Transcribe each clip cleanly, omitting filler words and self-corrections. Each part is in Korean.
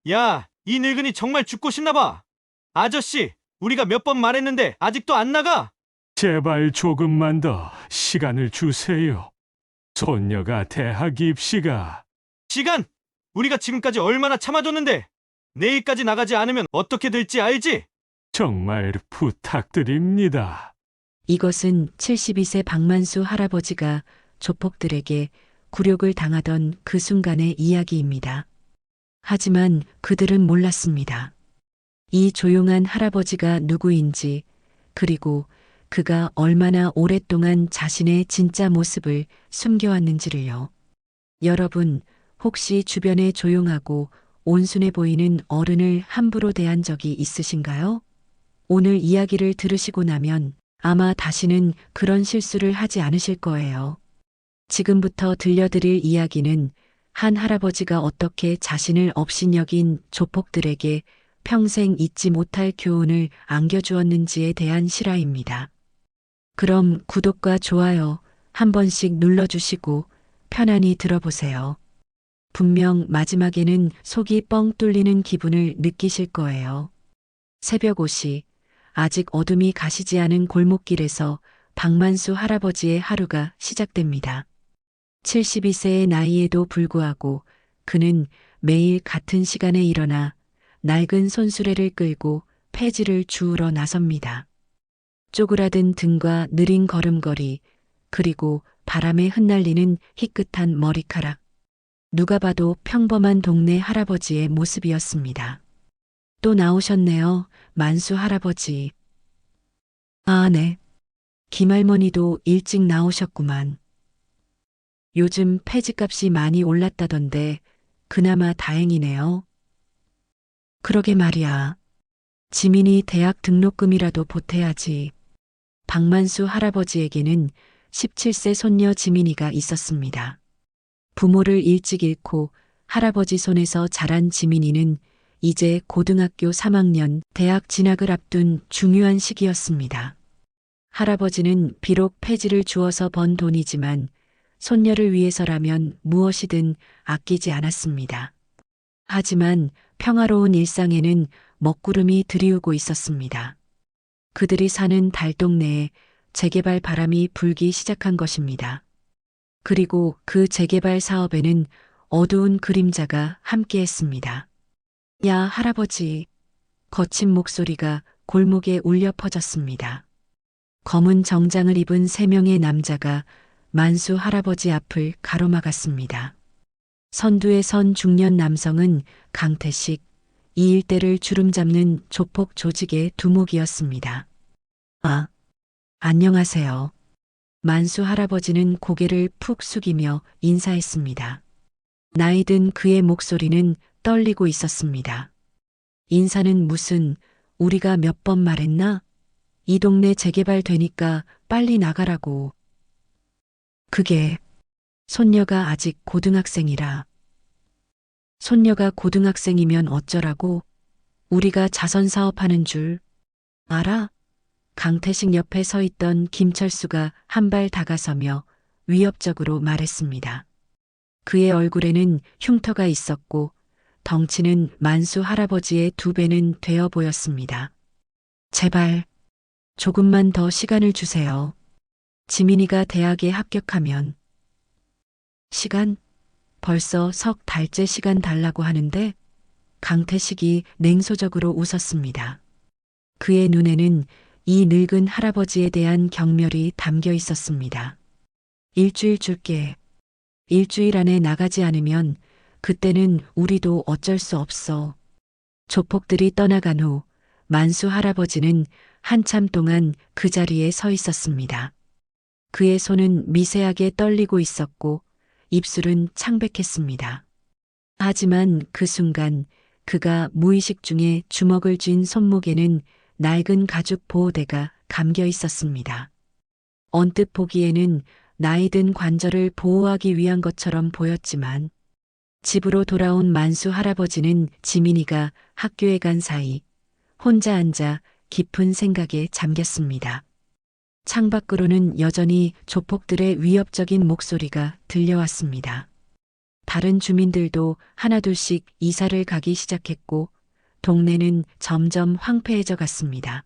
야, 이 늙은이 정말 죽고 싶나 봐. 아저씨, 우리가 몇 번 말했는데 아직도 안 나가? 제발 조금만 더 시간을 주세요. 손녀가 대학 입시가 시간! 우리가 지금까지 얼마나 참아줬는데 내일까지 나가지 않으면 어떻게 될지 알지? 정말 부탁드립니다. 이것은 72세 박만수 할아버지가 조폭들에게 굴욕을 당하던 그 순간의 이야기입니다. 하지만 그들은 몰랐습니다. 이 조용한 할아버지가 누구인지, 그리고 그가 얼마나 오랫동안 자신의 진짜 모습을 숨겨왔는지를요. 여러분, 혹시 주변에 조용하고 온순해 보이는 어른을 함부로 대한 적이 있으신가요? 오늘 이야기를 들으시고 나면 아마 다시는 그런 실수를 하지 않으실 거예요. 지금부터 들려드릴 이야기는 한 할아버지가 어떻게 자신을 업신여긴 조폭들에게 평생 잊지 못할 교훈을 안겨주었는지에 대한 실화입니다. 그럼 구독과 좋아요 한 번씩 눌러주시고 편안히 들어보세요. 분명 마지막에는 속이 뻥 뚫리는 기분을 느끼실 거예요. 새벽 5시, 아직 어둠이 가시지 않은 골목길에서 박만수 할아버지의 하루가 시작됩니다. 72세의 나이에도 불구하고 그는 매일 같은 시간에 일어나 낡은 손수레를 끌고 폐지를 주우러 나섭니다. 쪼그라든 등과 느린 걸음걸이, 그리고 바람에 흩날리는 희끗한 머리카락. 누가 봐도 평범한 동네 할아버지의 모습이었습니다. 또 나오셨네요, 만수 할아버지. 아, 네. 김할머니도 일찍 나오셨구만. 요즘 폐지값이 많이 올랐다던데 그나마 다행이네요. 그러게 말이야. 지민이 대학 등록금이라도 보태야지. 박만수 할아버지에게는 17세 손녀 지민이가 있었습니다. 부모를 일찍 잃고 할아버지 손에서 자란 지민이는 이제 고등학교 3학년 대학 진학을 앞둔 중요한 시기였습니다. 할아버지는 비록 폐지를 주어서 번 돈이지만 손녀를 위해서라면 무엇이든 아끼지 않았습니다. 하지만 평화로운 일상에는 먹구름이 들이우고 있었습니다. 그들이 사는 달동네에 재개발 바람이 불기 시작한 것입니다. 그리고 그 재개발 사업에는 어두운 그림자가 함께했습니다. 야, 할아버지. 거친 목소리가 골목에 울려 퍼졌습니다. 검은 정장을 입은 3명의 남자가 만수 할아버지 앞을 가로막았습니다. 선두에 선 중년 남성은 강태식, 이 일대를 주름잡는 조폭 조직의 두목이었습니다. 아, 안녕하세요. 만수 할아버지는 고개를 푹 숙이며 인사했습니다. 나이든 그의 목소리는 떨리고 있었습니다. 인사는 무슨, 우리가 몇 번 말했나? 이 동네 재개발 되니까 빨리 나가라고. 그게, 손녀가 아직 고등학생이라. 손녀가 고등학생이면 어쩌라고? 우리가 자선 사업하는 줄 알아? 강태식 옆에 서 있던 김철수가 한 발 다가서며 위협적으로 말했습니다. 그의 얼굴에는 흉터가 있었고 덩치는 만수 할아버지의 2배는 되어 보였습니다. 제발 조금만 더 시간을 주세요. 지민이가 대학에 합격하면. 시간? 벌써 석 달째 시간 달라고 하는데? 강태식이 냉소적으로 웃었습니다. 그의 눈에는 이 늙은 할아버지에 대한 경멸이 담겨 있었습니다. 일주일 줄게. 일주일 안에 나가지 않으면 그때는 우리도 어쩔 수 없어. 조폭들이 떠나간 후 만수 할아버지는 한참 동안 그 자리에 서 있었습니다. 그의 손은 미세하게 떨리고 있었고 입술은 창백했습니다. 하지만 그 순간 그가 무의식 중에 주먹을 쥔 손목에는 낡은 가죽 보호대가 감겨 있었습니다. 언뜻 보기에는 나이든 관절을 보호하기 위한 것처럼 보였지만 집으로 돌아온 만수 할아버지는 지민이가 학교에 간 사이 혼자 앉아 깊은 생각에 잠겼습니다. 창밖으로는 여전히 조폭들의 위협적인 목소리가 들려왔습니다. 다른 주민들도 하나둘씩 이사를 가기 시작했고 동네는 점점 황폐해져 갔습니다.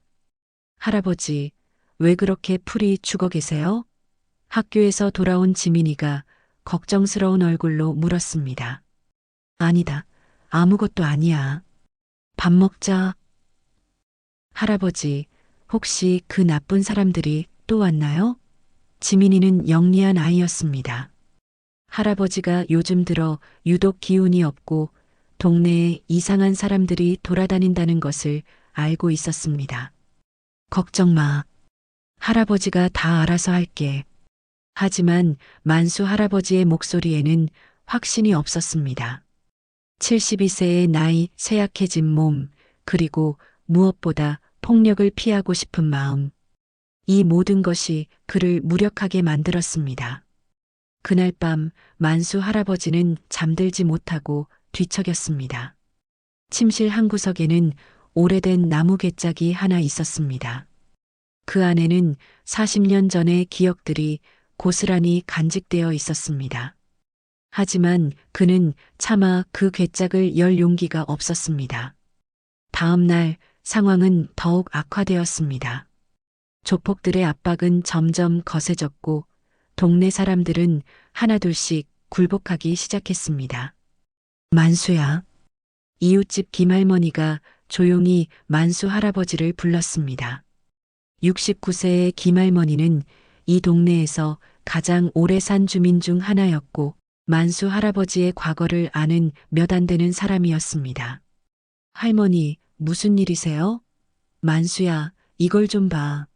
할아버지, 왜 그렇게 풀이 죽어 계세요? 학교에서 돌아온 지민이가 걱정스러운 얼굴로 물었습니다. 아니다. 아무것도 아니야. 밥 먹자. 할아버지, 혹시 그 나쁜 사람들이 또 왔나요? 지민이는 영리한 아이였습니다. 할아버지가 요즘 들어 유독 기운이 없고 동네에 이상한 사람들이 돌아다닌다는 것을 알고 있었습니다. 걱정 마. 할아버지가 다 알아서 할게. 하지만 만수 할아버지의 목소리에는 확신이 없었습니다. 72세의 나이, 쇠약해진 몸, 그리고 무엇보다 폭력을 피하고 싶은 마음. 이 모든 것이 그를 무력하게 만들었습니다. 그날 밤 만수 할아버지는 잠들지 못하고 뒤척였습니다. 침실 한 구석에는 오래된 나무 괴짝이 하나 있었습니다. 그 안에는 40년 전의 기억들이 고스란히 간직되어 있었습니다. 하지만 그는 차마 그 괴짝을 열 용기가 없었습니다. 다음 날 상황은 더욱 악화되었습니다. 조폭들의 압박은 점점 거세졌고 동네 사람들은 하나둘씩 굴복하기 시작했습니다. 만수야. 이웃집 김할머니가 조용히 만수 할아버지를 불렀습니다. 69세의 김할머니는 이 동네에서 가장 오래 산 주민 중 하나였고 만수 할아버지의 과거를 아는 몇 안 되는 사람이었습니다. 할머니, 무슨 일이세요? 만수야, 이걸 좀 봐.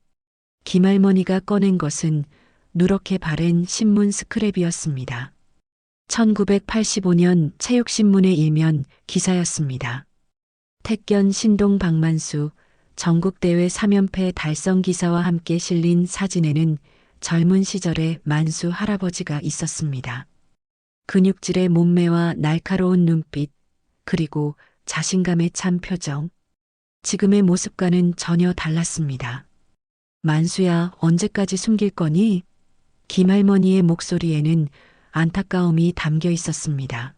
김할머니가 꺼낸 것은 누렇게 바른 신문 스크랩이었습니다. 1985년 체육신문의 일면 기사였습니다. 택견 신동 박만수 전국대회 3연패 달성 기사와 함께 실린 사진에는 젊은 시절의 만수 할아버지가 있었습니다. 근육질의 몸매와 날카로운 눈빛, 그리고 자신감에 찬 표정. 지금의 모습과는 전혀 달랐습니다. 만수야, 언제까지 숨길 거니? 김할머니의 목소리에는 안타까움이 담겨 있었습니다.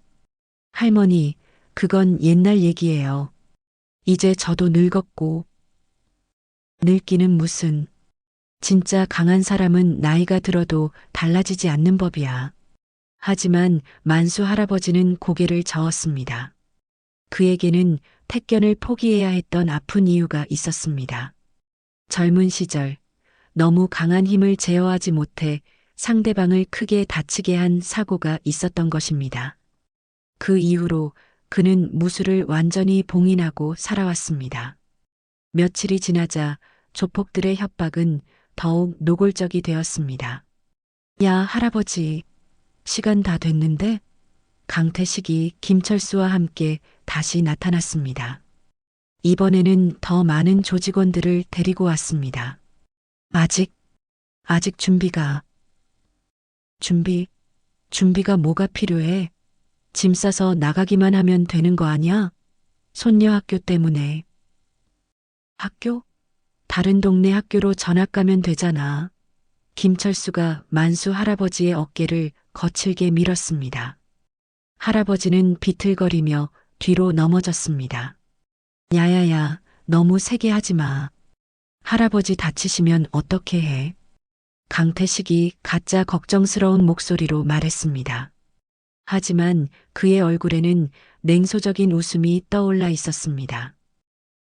할머니, 그건 옛날 얘기예요. 이제 저도 늙었고. 늙기는 무슨. 진짜 강한 사람은 나이가 들어도 달라지지 않는 법이야. 하지만 만수 할아버지는 고개를 저었습니다. 그에게는 택견을 포기해야 했던 아픈 이유가 있었습니다. 젊은 시절 너무 강한 힘을 제어하지 못해 상대방을 크게 다치게 한 사고가 있었던 것입니다. 그 이후로 그는 무술을 완전히 봉인하고 살아왔습니다. 며칠이 지나자 조폭들의 협박은 더욱 노골적이 되었습니다. 야, 할아버지, 시간 다 됐는데? 강태식이 김철수와 함께 다시 나타났습니다. 이번에는 더 많은 조직원들을 데리고 왔습니다. 아직 준비가 뭐가 필요해? 짐 싸서 나가기만 하면 되는 거 아니야? 손녀 학교 때문에. 학교? 다른 동네 학교로 전학 가면 되잖아. 김철수가 만수 할아버지의 어깨를 거칠게 밀었습니다. 할아버지는 비틀거리며 뒤로 넘어졌습니다. 야야야, 너무 세게 하지 마. 할아버지 다치시면 어떻게 해? 강태식이 가짜 걱정스러운 목소리로 말했습니다. 하지만 그의 얼굴에는 냉소적인 웃음이 떠올라 있었습니다.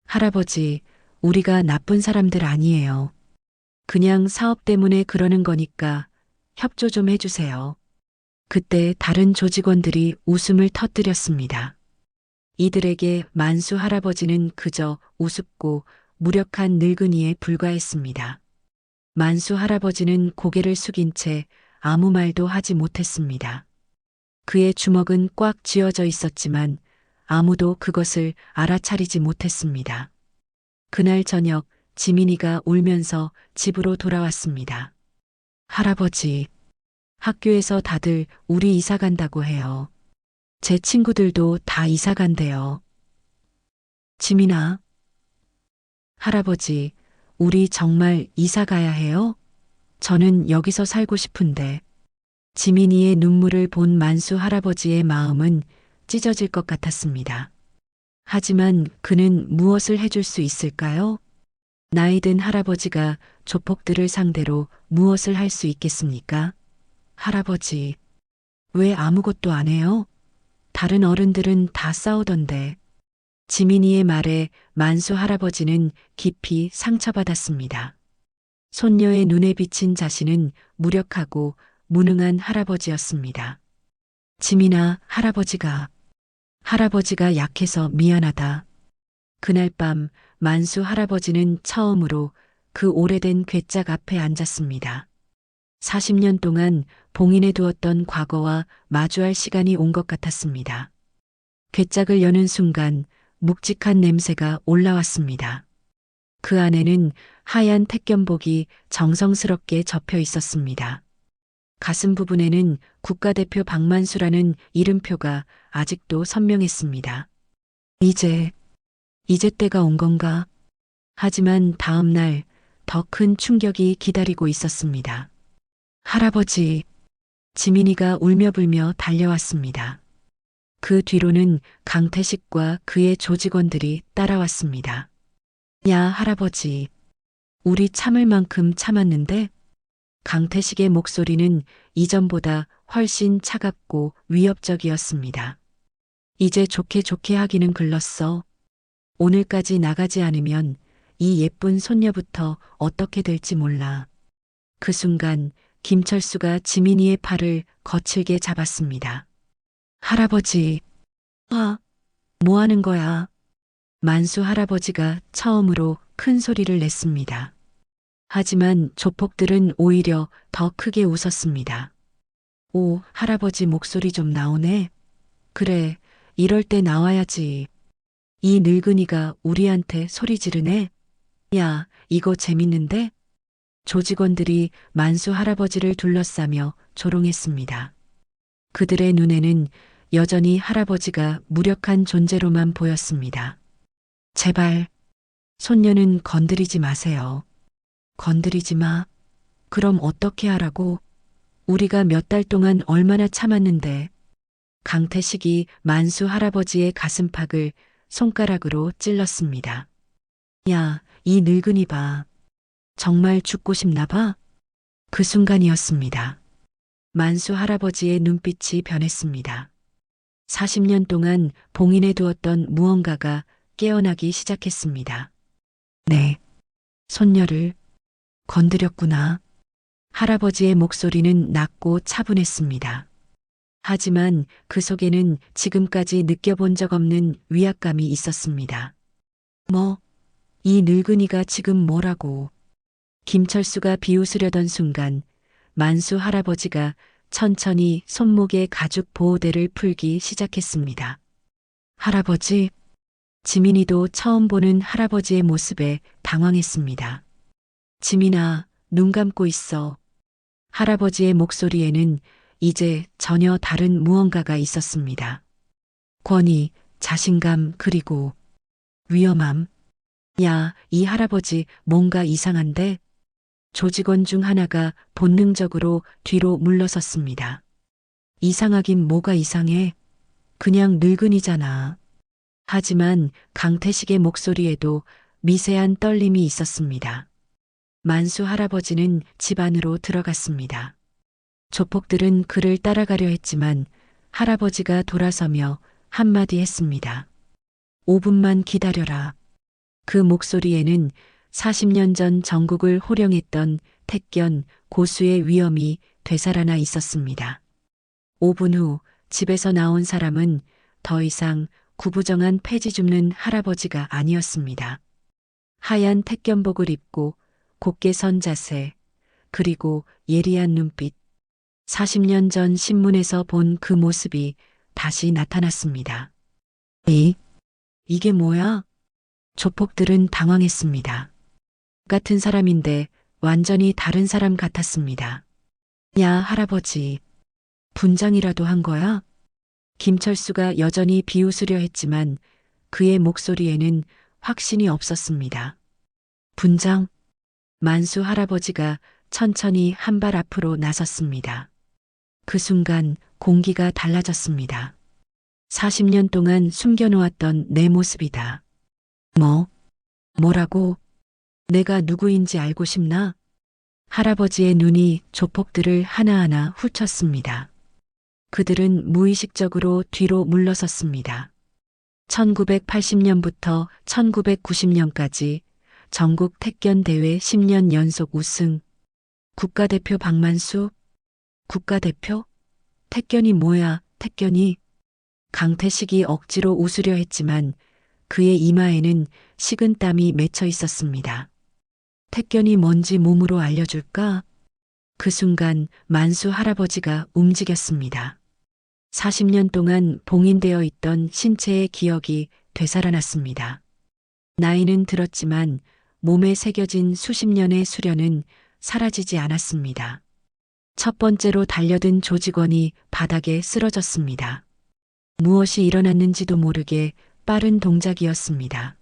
할아버지, 우리가 나쁜 사람들 아니에요. 그냥 사업 때문에 그러는 거니까 협조 좀 해주세요. 그때 다른 조직원들이 웃음을 터뜨렸습니다. 이들에게 만수 할아버지는 그저 우습고 무력한 늙은이에 불과했습니다. 만수 할아버지는 고개를 숙인 채 아무 말도 하지 못했습니다. 그의 주먹은 꽉 쥐어져 있었지만 아무도 그것을 알아차리지 못했습니다. 그날 저녁 지민이가 울면서 집으로 돌아왔습니다. 할아버지, 학교에서 다들 우리 이사 간다고 해요. 제 친구들도 다 이사 간대요. 지민아. 할아버지, 우리 정말 이사 가야 해요? 저는 여기서 살고 싶은데. 지민이의 눈물을 본 만수 할아버지의 마음은 찢어질 것 같았습니다. 하지만 그는 무엇을 해줄 수 있을까요? 나이든 할아버지가 조폭들을 상대로 무엇을 할 수 있겠습니까? 할아버지, 왜 아무것도 안 해요? 다른 어른들은 다 싸우던데. 지민이의 말에 만수 할아버지는 깊이 상처받았습니다. 손녀의 눈에 비친 자신은 무력하고 무능한 할아버지였습니다. 지민아, 할아버지가 약해서 미안하다. 그날 밤 만수 할아버지는 처음으로 그 오래된 괴짝 앞에 앉았습니다. 40년 동안 봉인해 두었던 과거와 마주할 시간이 온 것 같았습니다. 괴짝을 여는 순간 묵직한 냄새가 올라왔습니다. 그 안에는 하얀 택견복이 정성스럽게 접혀 있었습니다. 가슴 부분에는 국가대표 박만수라는 이름표가 아직도 선명했습니다. 이제 때가 온 건가? 하지만 다음 날 더 큰 충격이 기다리고 있었습니다. 할아버지, 지민이가 울며불며 달려왔습니다. 그 뒤로는 강태식과 그의 조직원들이 따라왔습니다. 야, 할아버지, 우리 참을 만큼 참았는데? 강태식의 목소리는 이전보다 훨씬 차갑고 위협적이었습니다. 이제 좋게 하기는 글렀어. 오늘까지 나가지 않으면 이 예쁜 손녀부터 어떻게 될지 몰라. 그 순간 김철수가 지민이의 팔을 거칠게 잡았습니다. 할아버지, 뭐 하는 거야? 만수 할아버지가 처음으로 큰 소리를 냈습니다. 하지만 조폭들은 오히려 더 크게 웃었습니다. 오, 할아버지 목소리 좀 나오네. 그래, 이럴 때 나와야지. 이 늙은이가 우리한테 소리 지르네. 야, 이거 재밌는데? 조직원들이 만수 할아버지를 둘러싸며 조롱했습니다. 그들의 눈에는 여전히 할아버지가 무력한 존재로만 보였습니다. 제발, 손녀는 건드리지 마세요. 건드리지 마. 그럼 어떻게 하라고? 우리가 몇 달 동안 얼마나 참았는데. 강태식이 만수 할아버지의 가슴팍을 손가락으로 찔렀습니다. 야, 이 늙은이 봐. 정말 죽고 싶나 봐? 그 순간이었습니다. 만수 할아버지의 눈빛이 변했습니다. 40년 동안 봉인해 두었던 무언가가 깨어나기 시작했습니다. 네, 손녀를 건드렸구나. 할아버지의 목소리는 낮고 차분했습니다. 하지만 그 속에는 지금까지 느껴본 적 없는 위압감이 있었습니다. 이 늙은이가 지금 뭐라고? 김철수가 비웃으려던 순간 만수 할아버지가 천천히 손목에 가죽 보호대를 풀기 시작했습니다. 할아버지, 지민이도 처음 보는 할아버지의 모습에 당황했습니다. 지민아, 눈 감고 있어. 할아버지의 목소리에는 이제 전혀 다른 무언가가 있었습니다. 권위, 자신감, 그리고 위험함. 야, 이 할아버지 뭔가 이상한데? 조직원 중 하나가 본능적으로 뒤로 물러섰습니다. 이상하긴 뭐가 이상해? 그냥 늙은이잖아. 하지만 강태식의 목소리에도 미세한 떨림이 있었습니다. 만수 할아버지는 집 안으로 들어갔습니다. 조폭들은 그를 따라가려 했지만 할아버지가 돌아서며 한마디 했습니다. 5분만 기다려라. 그 목소리에는 40년 전 전국을 호령했던 택견 고수의 위엄이 되살아나 있었습니다. 5분 후 집에서 나온 사람은 더 이상 구부정한 폐지 줍는 할아버지가 아니었습니다. 하얀 택견복을 입고 곧게 선 자세, 그리고 예리한 눈빛. 40년 전 신문에서 본 그 모습이 다시 나타났습니다. 이게 뭐야? 조폭들은 당황했습니다. 같은 사람인데 완전히 다른 사람 같았습니다. 야, 할아버지, 분장이라도 한 거야? 김철수가 여전히 비웃으려 했지만 그의 목소리에는 확신이 없었습니다. 분장? 만수 할아버지가 천천히 한 발 앞으로 나섰습니다. 그 순간 공기가 달라졌습니다. 40년 동안 숨겨놓았던 내 모습이다. 뭐라고? 내가 누구인지 알고 싶나? 할아버지의 눈이 조폭들을 하나하나 훑쳤습니다. 그들은 무의식적으로 뒤로 물러섰습니다. 1980년부터 1990년까지 전국 태권 대회 10년 연속 우승. 국가대표 박만수? 국가대표? 태권이 뭐야, 태권이? 강태식이 억지로 웃으려 했지만 그의 이마에는 식은 땀이 맺혀 있었습니다. 태권이 뭔지 몸으로 알려줄까? 그 순간 만수 할아버지가 움직였습니다. 40년 동안 봉인되어 있던 신체의 기억이 되살아났습니다. 나이는 들었지만 몸에 새겨진 수십 년의 수련은 사라지지 않았습니다. 첫 번째로 달려든 조직원이 바닥에 쓰러졌습니다. 무엇이 일어났는지도 모르게 빠른 동작이었습니다.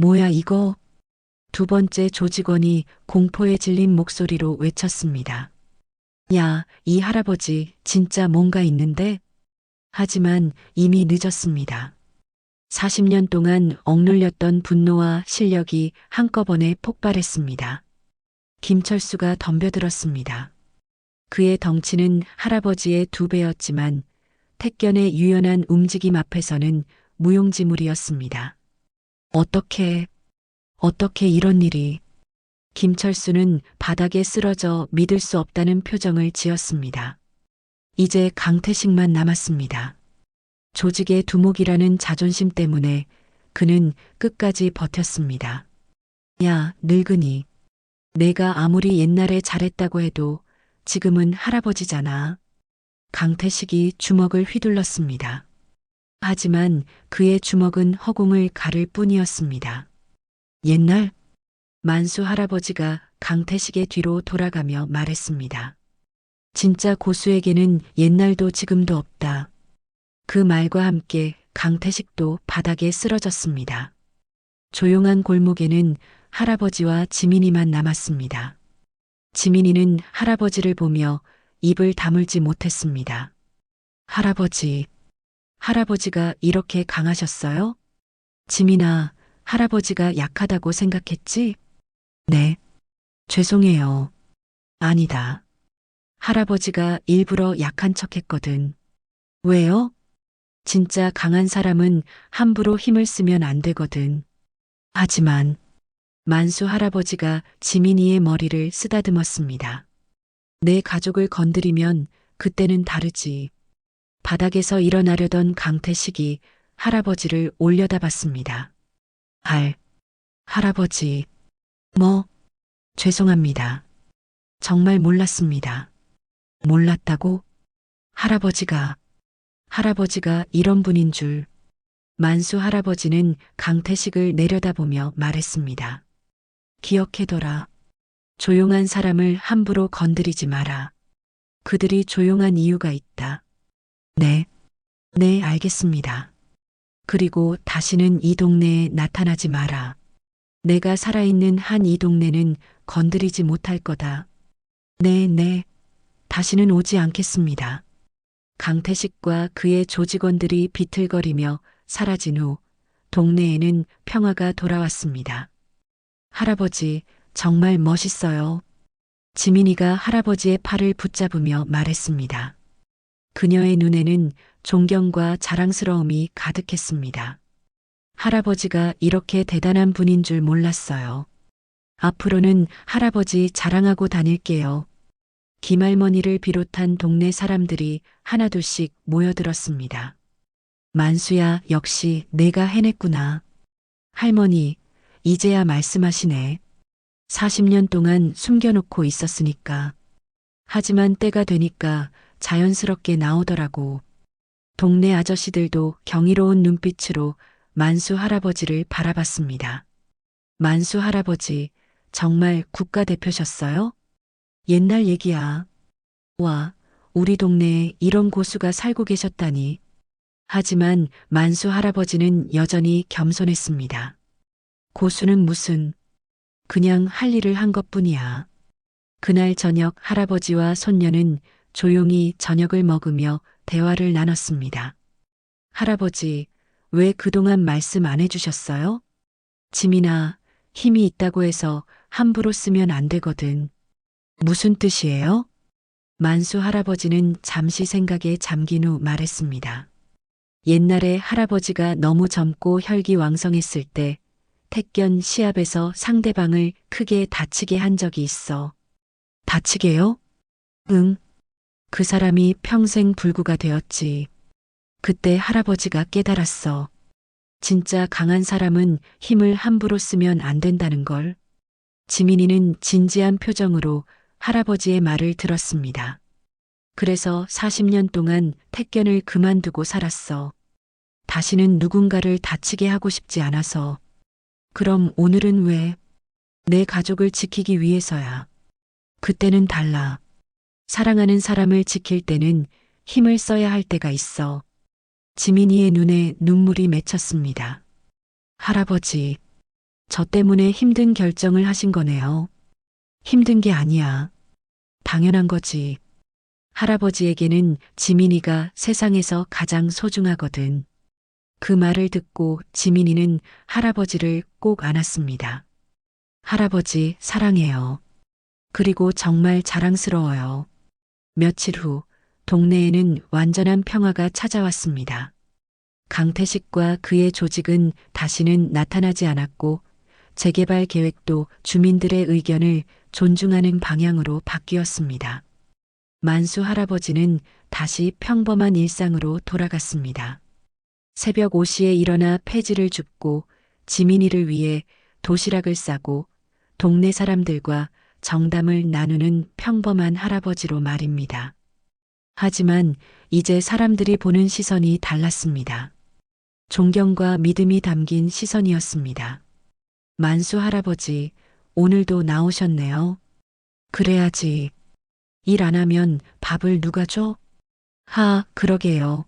뭐야 이거? 두 번째 조직원이 공포에 질린 목소리로 외쳤습니다. 야, 이 할아버지 진짜 뭔가 있는데? 하지만 이미 늦었습니다. 40년 동안 억눌렸던 분노와 실력이 한꺼번에 폭발했습니다. 김철수가 덤벼들었습니다. 그의 덩치는 할아버지의 2배였지만 태권의 유연한 움직임 앞에서는 무용지물이었습니다. 어떻게 이런 일이? 김철수는 바닥에 쓰러져 믿을 수 없다는 표정을 지었습니다. 이제 강태식만 남았습니다. 조직의 두목이라는 자존심 때문에 그는 끝까지 버텼습니다. 야, 늙은이. 내가 아무리 옛날에 잘했다고 해도 지금은 할아버지잖아. 강태식이 주먹을 휘둘렀습니다. 하지만 그의 주먹은 허공을 가를 뿐이었습니다. 옛날? 만수 할아버지가 강태식의 뒤로 돌아가며 말했습니다. 진짜 고수에게는 옛날도 지금도 없다. 그 말과 함께 강태식도 바닥에 쓰러졌습니다. 조용한 골목에는 할아버지와 지민이만 남았습니다. 지민이는 할아버지를 보며 입을 다물지 못했습니다. 할아버지가 이렇게 강하셨어요? 지민아, 할아버지가 약하다고 생각했지? 네. 죄송해요. 아니다. 할아버지가 일부러 약한 척 했거든. 왜요? 진짜 강한 사람은 함부로 힘을 쓰면 안 되거든. 하지만 만수 할아버지가 지민이의 머리를 쓰다듬었습니다. 내 가족을 건드리면 그때는 다르지. 바닥에서 일어나려던 강태식이 할아버지를 올려다봤습니다. 할아버지. 죄송합니다. 정말 몰랐습니다. 몰랐다고? 할아버지가 이런 분인 줄. 만수 할아버지는 강태식을 내려다보며 말했습니다. 기억해둬라. 조용한 사람을 함부로 건드리지 마라. 그들이 조용한 이유가 있다. 네, 알겠습니다. 그리고 다시는 이 동네에 나타나지 마라. 내가 살아있는 한 이 동네는 건드리지 못할 거다. 네, 다시는 오지 않겠습니다. 강태식과 그의 조직원들이 비틀거리며 사라진 후 동네에는 평화가 돌아왔습니다. 할아버지, 정말 멋있어요. 지민이가 할아버지의 팔을 붙잡으며 말했습니다. 그녀의 눈에는 존경과 자랑스러움이 가득했습니다. 할아버지가 이렇게 대단한 분인 줄 몰랐어요. 앞으로는 할아버지 자랑하고 다닐게요. 김할머니를 비롯한 동네 사람들이 하나둘씩 모여들었습니다. 만수야, 역시 내가 해냈구나. 할머니, 이제야 말씀하시네. 40년 동안 숨겨놓고 있었으니까. 하지만 때가 되니까 자연스럽게 나오더라고. 동네 아저씨들도 경이로운 눈빛으로 만수 할아버지를 바라봤습니다. 만수 할아버지, 정말 국가대표셨어요? 옛날 얘기야. 와, 우리 동네에 이런 고수가 살고 계셨다니. 하지만 만수 할아버지는 여전히 겸손했습니다. 고수는 무슨, 그냥 할 일을 한 것뿐이야. 그날 저녁 할아버지와 손녀는 조용히 저녁을 먹으며 대화를 나눴습니다. 할아버지, 왜 그동안 말씀 안 해주셨어요? 짐이나 힘이 있다고 해서 함부로 쓰면 안 되거든. 무슨 뜻이에요? 만수 할아버지는 잠시 생각에 잠긴 후 말했습니다. 옛날에 할아버지가 너무 젊고 혈기왕성했을 때 택견 시합에서 상대방을 크게 다치게 한 적이 있어. 다치게요? 응. 그 사람이 평생 불구가 되었지. 그때 할아버지가 깨달았어. 진짜 강한 사람은 힘을 함부로 쓰면 안 된다는 걸. 지민이는 진지한 표정으로 할아버지의 말을 들었습니다. 그래서 40년 동안 택견을 그만두고 살았어. 다시는 누군가를 다치게 하고 싶지 않아서. 그럼 오늘은 왜? 내 가족을 지키기 위해서야. 그때는 달라. 사랑하는 사람을 지킬 때는 힘을 써야 할 때가 있어. 지민이의 눈에 눈물이 맺혔습니다. 할아버지, 저 때문에 힘든 결정을 하신 거네요. 힘든 게 아니야. 당연한 거지. 할아버지에게는 지민이가 세상에서 가장 소중하거든. 그 말을 듣고 지민이는 할아버지를 꼭 안았습니다. 할아버지, 사랑해요. 그리고 정말 자랑스러워요. 며칠 후 동네에는 완전한 평화가 찾아왔습니다. 강태식과 그의 조직은 다시는 나타나지 않았고 재개발 계획도 주민들의 의견을 존중하는 방향으로 바뀌었습니다. 만수 할아버지는 다시 평범한 일상으로 돌아갔습니다. 새벽 5시에 일어나 폐지를 줍고 지민이를 위해 도시락을 싸고 동네 사람들과 정담을 나누는 평범한 할아버지로 말입니다. 하지만 이제 사람들이 보는 시선이 달랐습니다. 존경과 믿음이 담긴 시선이었습니다. 만수 할아버지, 오늘도 나오셨네요. 그래야지. 일 안 하면 밥을 누가 줘? 그러게요.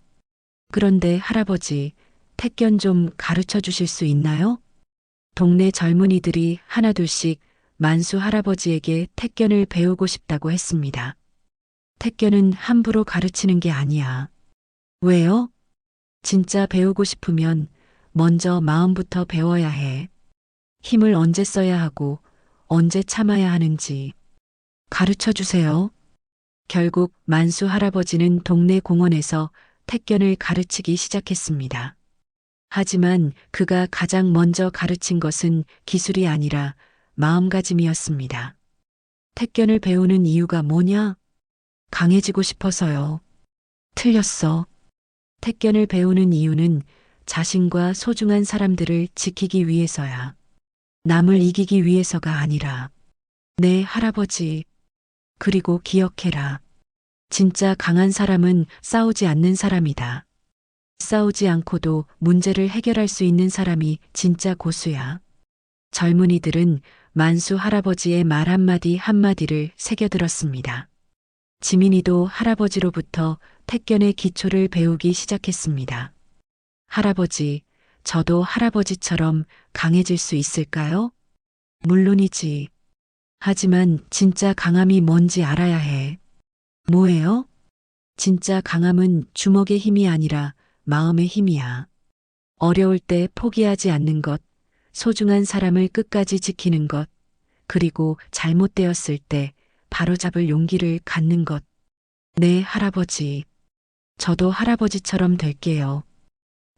그런데 할아버지, 택견 좀 가르쳐 주실 수 있나요? 동네 젊은이들이 하나둘씩 만수 할아버지에게 택견을 배우고 싶다고 했습니다. 택견은 함부로 가르치는 게 아니야. 왜요? 진짜 배우고 싶으면 먼저 마음부터 배워야 해. 힘을 언제 써야 하고 언제 참아야 하는지 가르쳐 주세요. 결국 만수 할아버지는 동네 공원에서 택견을 가르치기 시작했습니다. 하지만 그가 가장 먼저 가르친 것은 기술이 아니라 마음가짐이었습니다. 택견을 배우는 이유가 뭐냐? 강해지고 싶어서요. 틀렸어. 택견을 배우는 이유는 자신과 소중한 사람들을 지키기 위해서야. 남을 이기기 위해서가 아니라. 네, 할아버지. 그리고 기억해라. 진짜 강한 사람은 싸우지 않는 사람이다. 싸우지 않고도 문제를 해결할 수 있는 사람이 진짜 고수야. 젊은이들은 만수 할아버지의 말 한마디 한마디를 새겨들었습니다. 지민이도 할아버지로부터 택견의 기초를 배우기 시작했습니다. 할아버지, 저도 할아버지처럼 강해질 수 있을까요? 물론이지. 하지만 진짜 강함이 뭔지 알아야 해. 뭐예요? 진짜 강함은 주먹의 힘이 아니라 마음의 힘이야. 어려울 때 포기하지 않는 것, 소중한 사람을 끝까지 지키는 것, 그리고 잘못되었을 때 바로잡을 용기를 갖는 것. 네, 할아버지. 저도 할아버지처럼 될게요.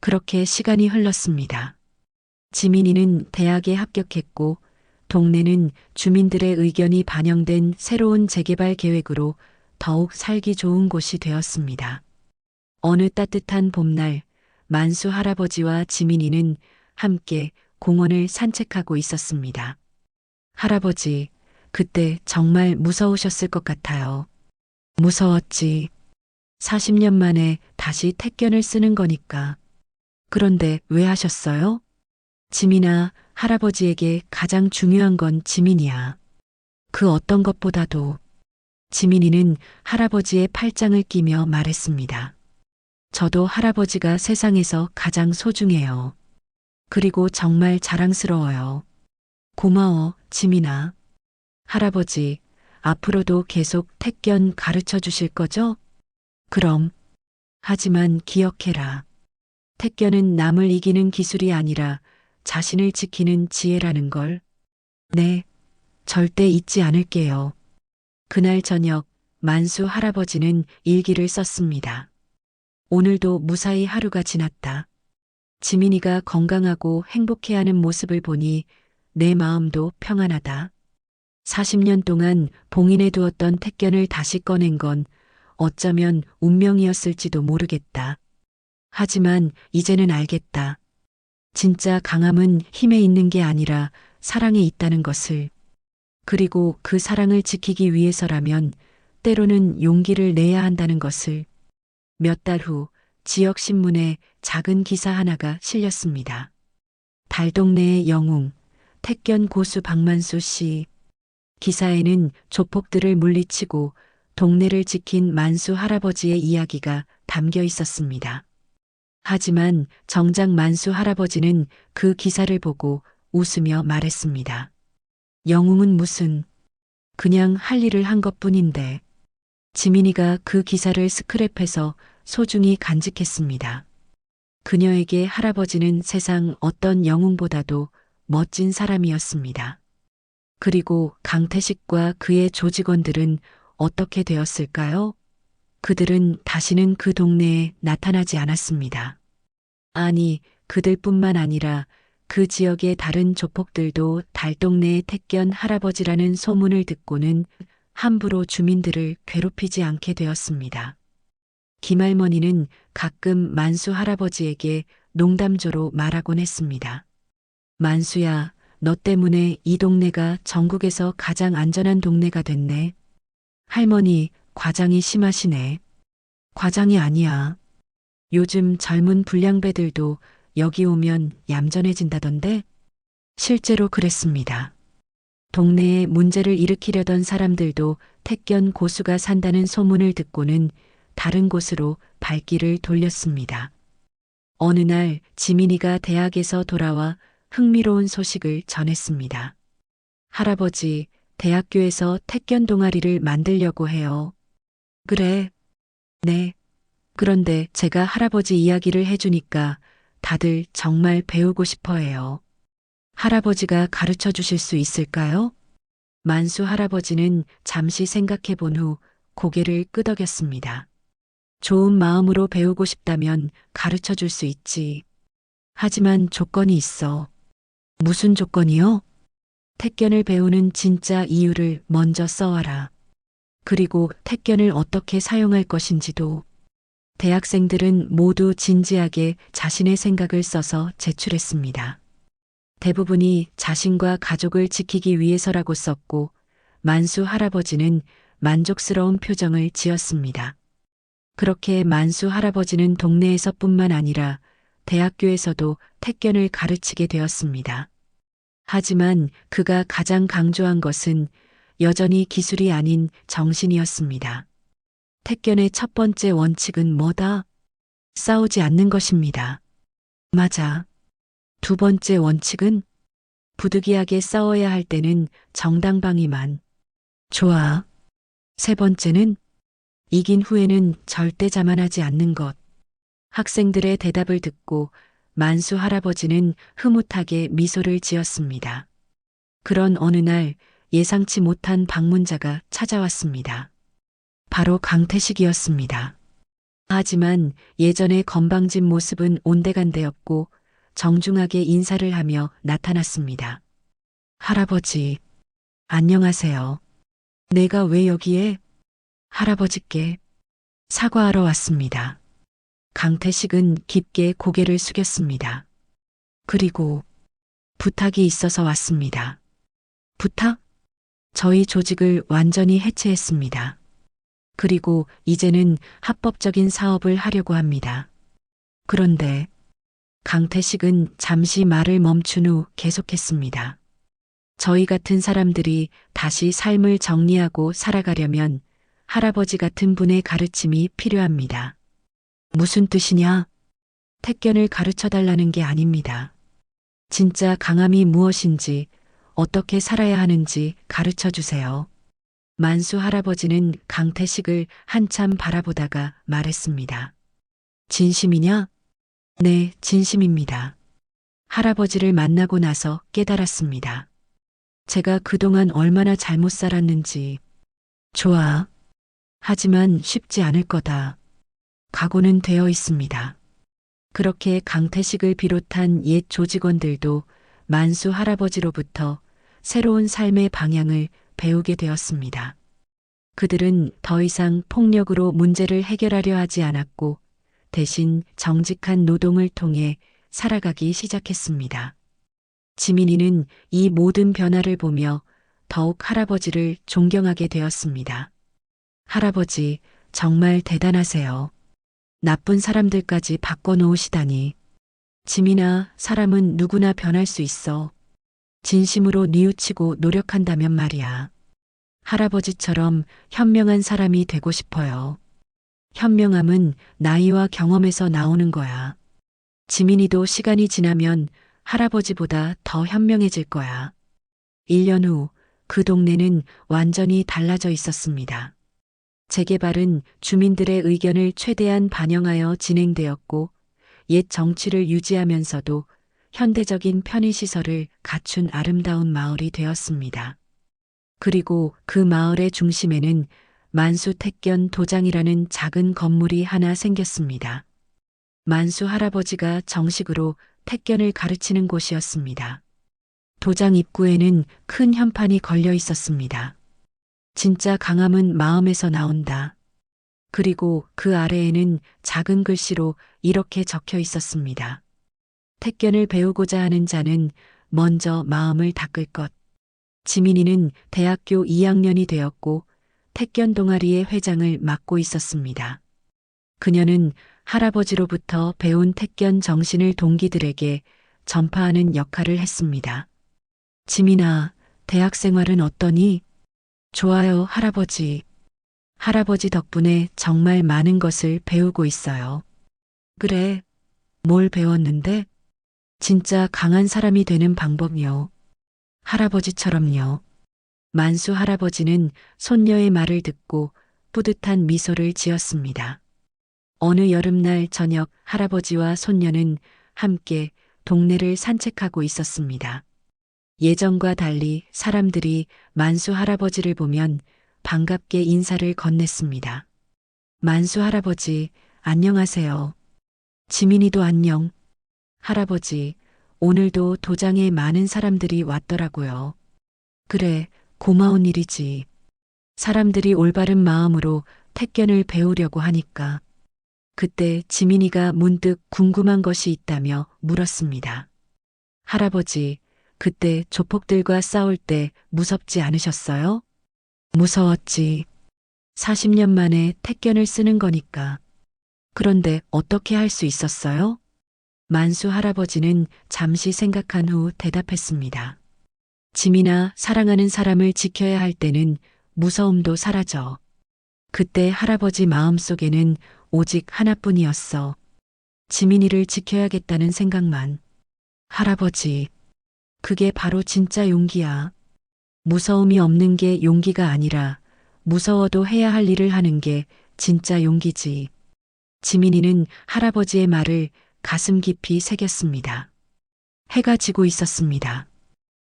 그렇게 시간이 흘렀습니다. 지민이는 대학에 합격했고 동네는 주민들의 의견이 반영된 새로운 재개발 계획으로 더욱 살기 좋은 곳이 되었습니다. 어느 따뜻한 봄날 만수 할아버지와 지민이는 함께 공원을 산책하고 있었습니다. 할아버지, 그때 정말 무서우셨을 것 같아요. 무서웠지. 40년 만에 다시 택견을 쓰는 거니까. 그런데 왜 하셨어요? 지민아, 할아버지에게 가장 중요한 건 지민이야. 그 어떤 것보다도. 지민이는 할아버지의 팔짱을 끼며 말했습니다. 저도 할아버지가 세상에서 가장 소중해요. 그리고 정말 자랑스러워요. 고마워, 지민아. 할아버지, 앞으로도 계속 택견 가르쳐 주실 거죠? 그럼. 하지만 기억해라. 택견은 남을 이기는 기술이 아니라 자신을 지키는 지혜라는 걸. 네, 절대 잊지 않을게요. 그날 저녁 만수 할아버지는 일기를 썼습니다. 오늘도 무사히 하루가 지났다. 지민이가 건강하고 행복해하는 모습을 보니 내 마음도 평안하다. 40년 동안 봉인해 두었던 택견을 다시 꺼낸 건 어쩌면 운명이었을지도 모르겠다. 하지만 이제는 알겠다. 진짜 강함은 힘에 있는 게 아니라 사랑에 있다는 것을. 그리고 그 사랑을 지키기 위해서라면 때로는 용기를 내야 한다는 것을. 몇 달 후 지역신문에 작은 기사 하나가 실렸습니다. 달동네의 영웅, 택견 고수 박만수 씨. 기사에는 조폭들을 물리치고 동네를 지킨 만수 할아버지의 이야기가 담겨 있었습니다. 하지만 정작 만수 할아버지는 그 기사를 보고 웃으며 말했습니다. 영웅은 무슨, 그냥 할 일을 한 것뿐인데. 지민이가 그 기사를 스크랩해서 소중히 간직했습니다. 그녀에게 할아버지는 세상 어떤 영웅보다도 멋진 사람이었습니다. 그리고 강태식과 그의 조직원들은 어떻게 되었을까요? 그들은 다시는 그 동네에 나타나지 않았습니다. 아니, 그들뿐만 아니라 그 지역의 다른 조폭들도 달동네의 택견 할아버지라는 소문을 듣고는 함부로 주민들을 괴롭히지 않게 되었습니다. 김할머니는 가끔 만수 할아버지에게 농담조로 말하곤 했습니다. 만수야, 너 때문에 이 동네가 전국에서 가장 안전한 동네가 됐네. 할머니, 과장이 심하시네. 과장이 아니야. 요즘 젊은 불량배들도 여기 오면 얌전해진다던데? 실제로 그랬습니다. 동네에 문제를 일으키려던 사람들도 택견 고수가 산다는 소문을 듣고는 다른 곳으로 발길을 돌렸습니다. 어느 날 지민이가 대학에서 돌아와 흥미로운 소식을 전했습니다. 할아버지, 대학교에서 택견 동아리를 만들려고 해요. 그래. 네. 그런데 제가 할아버지 이야기를 해주니까 다들 정말 배우고 싶어 해요. 할아버지가 가르쳐 주실 수 있을까요? 만수 할아버지는 잠시 생각해 본 후 고개를 끄덕였습니다. 좋은 마음으로 배우고 싶다면 가르쳐 줄 수 있지. 하지만 조건이 있어. 무슨 조건이요? 택견을 배우는 진짜 이유를 먼저 써와라. 그리고 택견을 어떻게 사용할 것인지도. 대학생들은 모두 진지하게 자신의 생각을 써서 제출했습니다. 대부분이 자신과 가족을 지키기 위해서라고 썼고 만수 할아버지는 만족스러운 표정을 지었습니다. 그렇게 만수 할아버지는 동네에서뿐만 아니라 대학교에서도 택견을 가르치게 되었습니다. 하지만 그가 가장 강조한 것은 여전히 기술이 아닌 정신이었습니다. 택견의 첫 번째 원칙은 뭐다? 싸우지 않는 것입니다. 맞아. 두 번째 원칙은 부득이하게 싸워야 할 때는 정당방위만. 좋아. 세 번째는 이긴 후에는 절대 자만하지 않는 것. 학생들의 대답을 듣고 만수 할아버지는 흐뭇하게 미소를 지었습니다. 그런 어느 날 예상치 못한 방문자가 찾아왔습니다. 바로 강태식이었습니다. 하지만 예전의 건방진 모습은 온데간데였고 정중하게 인사를 하며 나타났습니다. 할아버지, 안녕하세요. 내가 왜 여기에? 할아버지께 사과하러 왔습니다. 강태식은 깊게 고개를 숙였습니다. 그리고 부탁이 있어서 왔습니다. 부탁? 저희 조직을 완전히 해체했습니다. 그리고 이제는 합법적인 사업을 하려고 합니다. 그런데 강태식은 잠시 말을 멈춘 후 계속했습니다. 저희 같은 사람들이 다시 삶을 정리하고 살아가려면 할아버지 같은 분의 가르침이 필요합니다. 무슨 뜻이냐? 택견을 가르쳐 달라는 게 아닙니다. 진짜 강함이 무엇인지, 어떻게 살아야 하는지 가르쳐 주세요. 만수 할아버지는 강태식을 한참 바라보다가 말했습니다. 진심이냐? 네, 진심입니다. 할아버지를 만나고 나서 깨달았습니다. 제가 그동안 얼마나 잘못 살았는지. 좋아. 하지만 쉽지 않을 거다. 각오는 되어 있습니다. 그렇게 강태식을 비롯한 옛 조직원들도 만수 할아버지로부터 새로운 삶의 방향을 배우게 되었습니다. 그들은 더 이상 폭력으로 문제를 해결하려 하지 않았고 대신 정직한 노동을 통해 살아가기 시작했습니다. 지민이는 이 모든 변화를 보며 더욱 할아버지를 존경하게 되었습니다. 할아버지, 정말 대단하세요. 나쁜 사람들까지 바꿔놓으시다니. 지민아, 사람은 누구나 변할 수 있어. 진심으로 뉘우치고 노력한다면 말이야. 할아버지처럼 현명한 사람이 되고 싶어요. 현명함은 나이와 경험에서 나오는 거야. 지민이도 시간이 지나면 할아버지보다 더 현명해질 거야. 1년 후 그 동네는 완전히 달라져 있었습니다. 재개발은 주민들의 의견을 최대한 반영하여 진행되었고 옛 정취를 유지하면서도 현대적인 편의시설을 갖춘 아름다운 마을이 되었습니다. 그리고 그 마을의 중심에는 만수 택견 도장이라는 작은 건물이 하나 생겼습니다. 만수 할아버지가 정식으로 택견을 가르치는 곳이었습니다. 도장 입구에는 큰 현판이 걸려 있었습니다. 진짜 강함은 마음에서 나온다. 그리고 그 아래에는 작은 글씨로 이렇게 적혀 있었습니다. 택견을 배우고자 하는 자는 먼저 마음을 닦을 것. 지민이는 대학교 2학년이 되었고 택견 동아리의 회장을 맡고 있었습니다. 그녀는 할아버지로부터 배운 택견 정신을 동기들에게 전파하는 역할을 했습니다. 지민아, 대학 생활은 어떠니? 좋아요, 할아버지. 할아버지 덕분에 정말 많은 것을 배우고 있어요. 그래, 뭘 배웠는데? 진짜 강한 사람이 되는 방법이요. 할아버지처럼요. 만수 할아버지는 손녀의 말을 듣고 뿌듯한 미소를 지었습니다. 어느 여름날 저녁 할아버지와 손녀는 함께 동네를 산책하고 있었습니다. 예전과 달리 사람들이 만수 할아버지를 보면 반갑게 인사를 건넸습니다. 만수 할아버지, 안녕하세요. 지민이도 안녕. 할아버지, 오늘도 도장에 많은 사람들이 왔더라고요. 그래, 고마운 일이지. 사람들이 올바른 마음으로 택견을 배우려고 하니까. 그때 지민이가 문득 궁금한 것이 있다며 물었습니다. 할아버지, 그때 조폭들과 싸울 때 무섭지 않으셨어요? 무서웠지. 40년 만에 택견을 쓰는 거니까. 그런데 어떻게 할 수 있었어요? 만수 할아버지는 잠시 생각한 후 대답했습니다. 지민아, 사랑하는 사람을 지켜야 할 때는 무서움도 사라져. 그때 할아버지 마음속에는 오직 하나뿐이었어. 지민이를 지켜야겠다는 생각만. 할아버지, 그게 바로 진짜 용기야. 무서움이 없는 게 용기가 아니라 무서워도 해야 할 일을 하는 게 진짜 용기지. 지민이는 할아버지의 말을 가슴 깊이 새겼습니다. 해가 지고 있었습니다.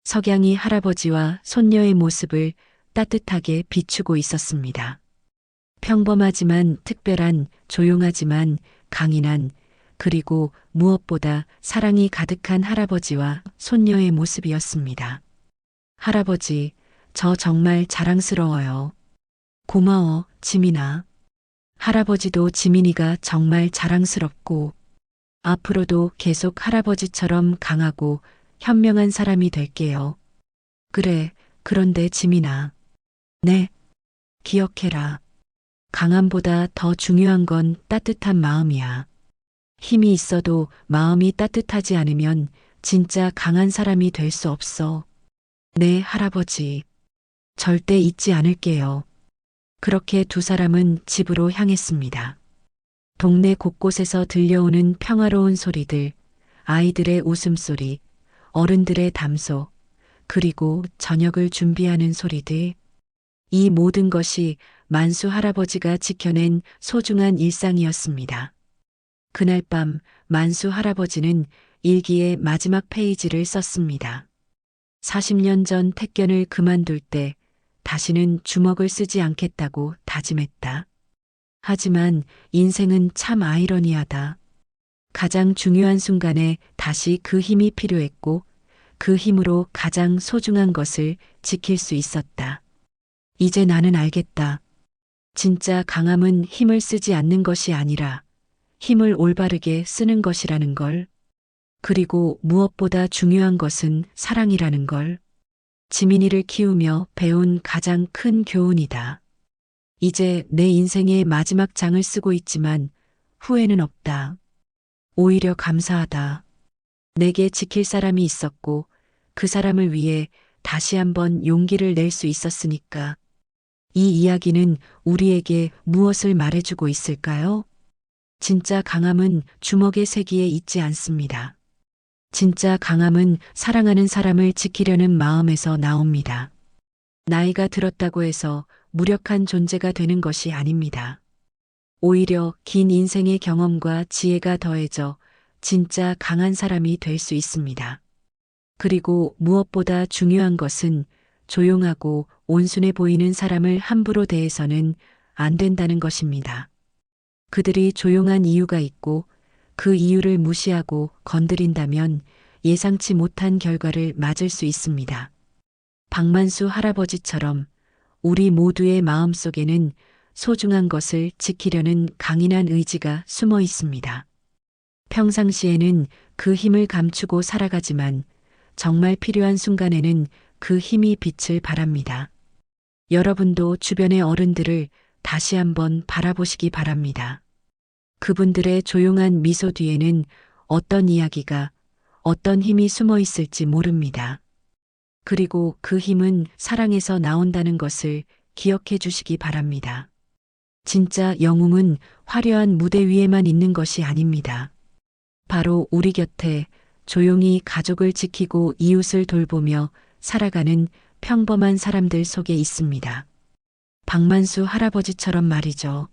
석양이 할아버지와 손녀의 모습을 따뜻하게 비추고 있었습니다. 평범하지만 특별한, 조용하지만 강인한, 그리고 무엇보다 사랑이 가득한 할아버지와 손녀의 모습이었습니다. 할아버지, 저 정말 자랑스러워요. 고마워, 지민아. 할아버지도 지민이가 정말 자랑스럽고 앞으로도 계속 할아버지처럼 강하고 현명한 사람이 될게요. 그래, 그런데 지민아. 네, 기억해라. 강함보다 더 중요한 건 따뜻한 마음이야. 힘이 있어도 마음이 따뜻하지 않으면 진짜 강한 사람이 될 수 없어. 네, 할아버지. 절대 잊지 않을게요. 그렇게 두 사람은 집으로 향했습니다. 동네 곳곳에서 들려오는 평화로운 소리들, 아이들의 웃음소리, 어른들의 담소, 그리고 저녁을 준비하는 소리들. 이 모든 것이 만수 할아버지가 지켜낸 소중한 일상이었습니다. 그날 밤 만수 할아버지는 일기의 마지막 페이지를 썼습니다. 40년 전 택견을 그만둘 때 다시는 주먹을 쓰지 않겠다고 다짐했다. 하지만 인생은 참 아이러니하다. 가장 중요한 순간에 다시 그 힘이 필요했고 그 힘으로 가장 소중한 것을 지킬 수 있었다. 이제 나는 알겠다. 진짜 강함은 힘을 쓰지 않는 것이 아니라 힘을 올바르게 쓰는 것이라는 걸. 그리고 무엇보다 중요한 것은 사랑이라는 걸. 지민이를 키우며 배운 가장 큰 교훈이다. 이제 내 인생의 마지막 장을 쓰고 있지만 후회는 없다. 오히려 감사하다. 내게 지킬 사람이 있었고 그 사람을 위해 다시 한번 용기를 낼 수 있었으니까. 이 이야기는 우리에게 무엇을 말해주고 있을까요? 진짜 강함은 주먹의 세기에 있지 않습니다. 진짜 강함은 사랑하는 사람을 지키려는 마음에서 나옵니다. 나이가 들었다고 해서 무력한 존재가 되는 것이 아닙니다. 오히려 긴 인생의 경험과 지혜가 더해져 진짜 강한 사람이 될 수 있습니다. 그리고 무엇보다 중요한 것은 조용하고 온순해 보이는 사람을 함부로 대해서는 안 된다는 것입니다. 그들이 조용한 이유가 있고 그 이유를 무시하고 건드린다면 예상치 못한 결과를 맞을 수 있습니다. 박만수 할아버지처럼 우리 모두의 마음속에는 소중한 것을 지키려는 강인한 의지가 숨어 있습니다. 평상시에는 그 힘을 감추고 살아가지만 정말 필요한 순간에는 그 힘이 빛을 발합니다. 여러분도 주변의 어른들을 다시 한번 바라보시기 바랍니다. 그분들의 조용한 미소 뒤에는 어떤 이야기가, 어떤 힘이 숨어 있을지 모릅니다. 그리고 그 힘은 사랑에서 나온다는 것을 기억해 주시기 바랍니다. 진짜 영웅은 화려한 무대 위에만 있는 것이 아닙니다. 바로 우리 곁에 조용히 가족을 지키고 이웃을 돌보며 살아가는 평범한 사람들 속에 있습니다. 박만수 할아버지처럼 말이죠.